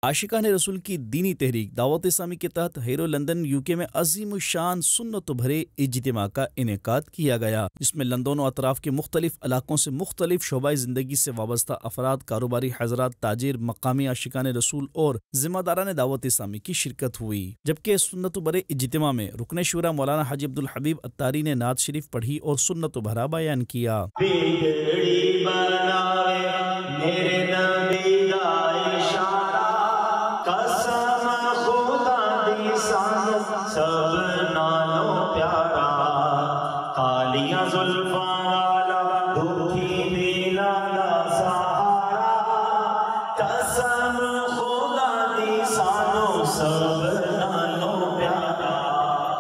عاشقان رسول کی دینی تحریک دعوت اسلامی کے تحت ہیرو لندن UK میں عظیم الشان سنت بھرے اجتماع کا انعقاد کیا گیا، جس میں لندن و اطراف کے مختلف علاقوں سے مختلف شعبۂ زندگی سے وابستہ افراد، کاروباری حضرات، تاجر، مقامی عاشقان رسول اور ذمہ داران دعوت اسلامی کی شرکت ہوئی، جبکہ سنت بھرے اجتماع میں رکن شورا مولانا حاجی عبدالحبیب اتاری نے نعت شریف پڑھی اور سنت بھرا بیان کیا۔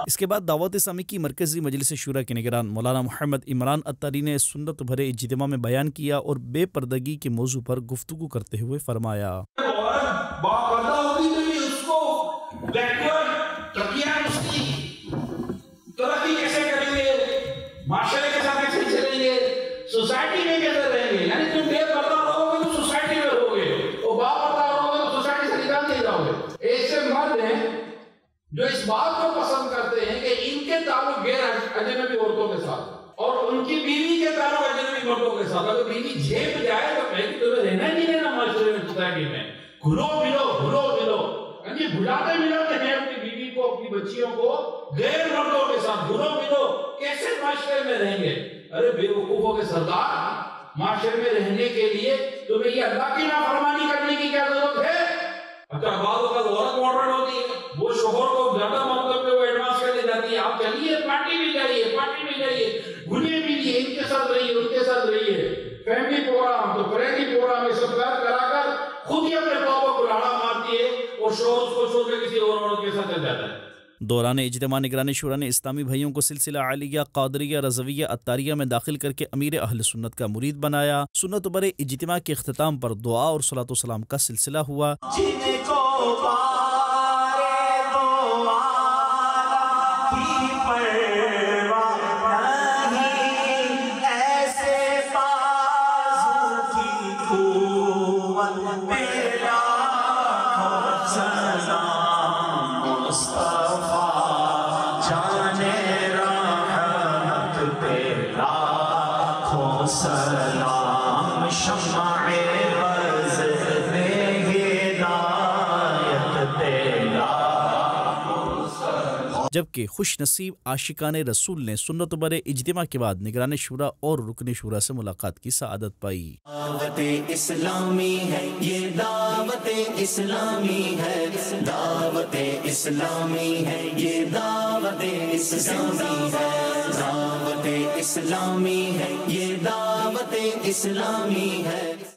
اس کے بعد دعوت اسلامی کی مرکزی مجلس شورا کے نگران مولانا محمد عمران اتاری نے سنت بھرے اجتماع میں بیان کیا اور بے پردگی کے موضوع پر گفتگو کرتے ہوئے فرمایا، معاشرے کے ساتھ کیسے چلیں گے، سوسائٹی میں کیسے رہیں گے، یعنی تم بے پردہ رہو گے تو سوسائٹی میں رہو گے، اور با پردہ رہو گے تو سوسائٹی سے نکال دیے جاؤ گے۔ ایسے مرد ہیں جو اس بات کو پسند کرتے ہیں کہ ان کے تعلق غیر اجنبی عورتوں کے ساتھ اور ان کی بیوی کے تعلق اجنبی مردوں کے ساتھ، اگر بیوی جھیپ جائے تو پہلے تمہیں رہنا نہیں رہنا معاشرے میں، سوسائٹی میں گھلو ملو، یعنی بھلاتے ملاتے ہیں اپنی بیوی کو، اپنی بچیوں کو غیر مردوں کے ساتھ گھلو ملو، کیسے معاشرے میں رہیں گے؟ ارے بے وقوفوں کے سردار، معاشرے میں رہنے کے لیے تمہیں یہ اللہ کی نافرمانی کرنے کی کیا ضرورت ہے؟ اچھا بعض اوقات عورت ماڈرن ہوتی ہے، وہ شوہر کو زیادہ مطلب پہ وہ ایڈوانس کرنے جاتی ہے، آپ چلیے پارٹی میں جائیے، گھلیے ملیے، ان کے ساتھ رہیے، ان کے ساتھ رہیے، فیملی پروگرام تو فرینڈلی پروگرام یہ سب کرا کر خود ہی اپنے پاؤں کو کلاڑا مارتی ہے اور شوہر اس کو چھوڑ کے کسی اور عورت کے ساتھ چل جاتا ہے۔ دوران اجتماع نگران شورا نے اسلامی بھائیوں کو سلسلہ عالیہ، قادریہ، رضویہ، اتاریہ میں داخل کر کے امیر اہل سنت کا مرید بنایا۔ سنت بھرے اجتماع کے اختتام پر دعا اور صلاۃ و سلام کا سلسلہ ہوا۔ سلام شمع بز ہدایت تیرا۔ جبکہ خوش نصیب عاشقان رسول نے سنت بھرے اجتماع کے بعد نگران شورا اور رکن شورا سے ملاقات کی سعادت پائی۔ دعوت اسلامی ہے یہ، دعوت اسلامی ہے، دعوت اسلامی ہے یہ، دعوت اسلامی ہے، دعوت اسلامی ہے یہ، دعوت اسلامی ہے۔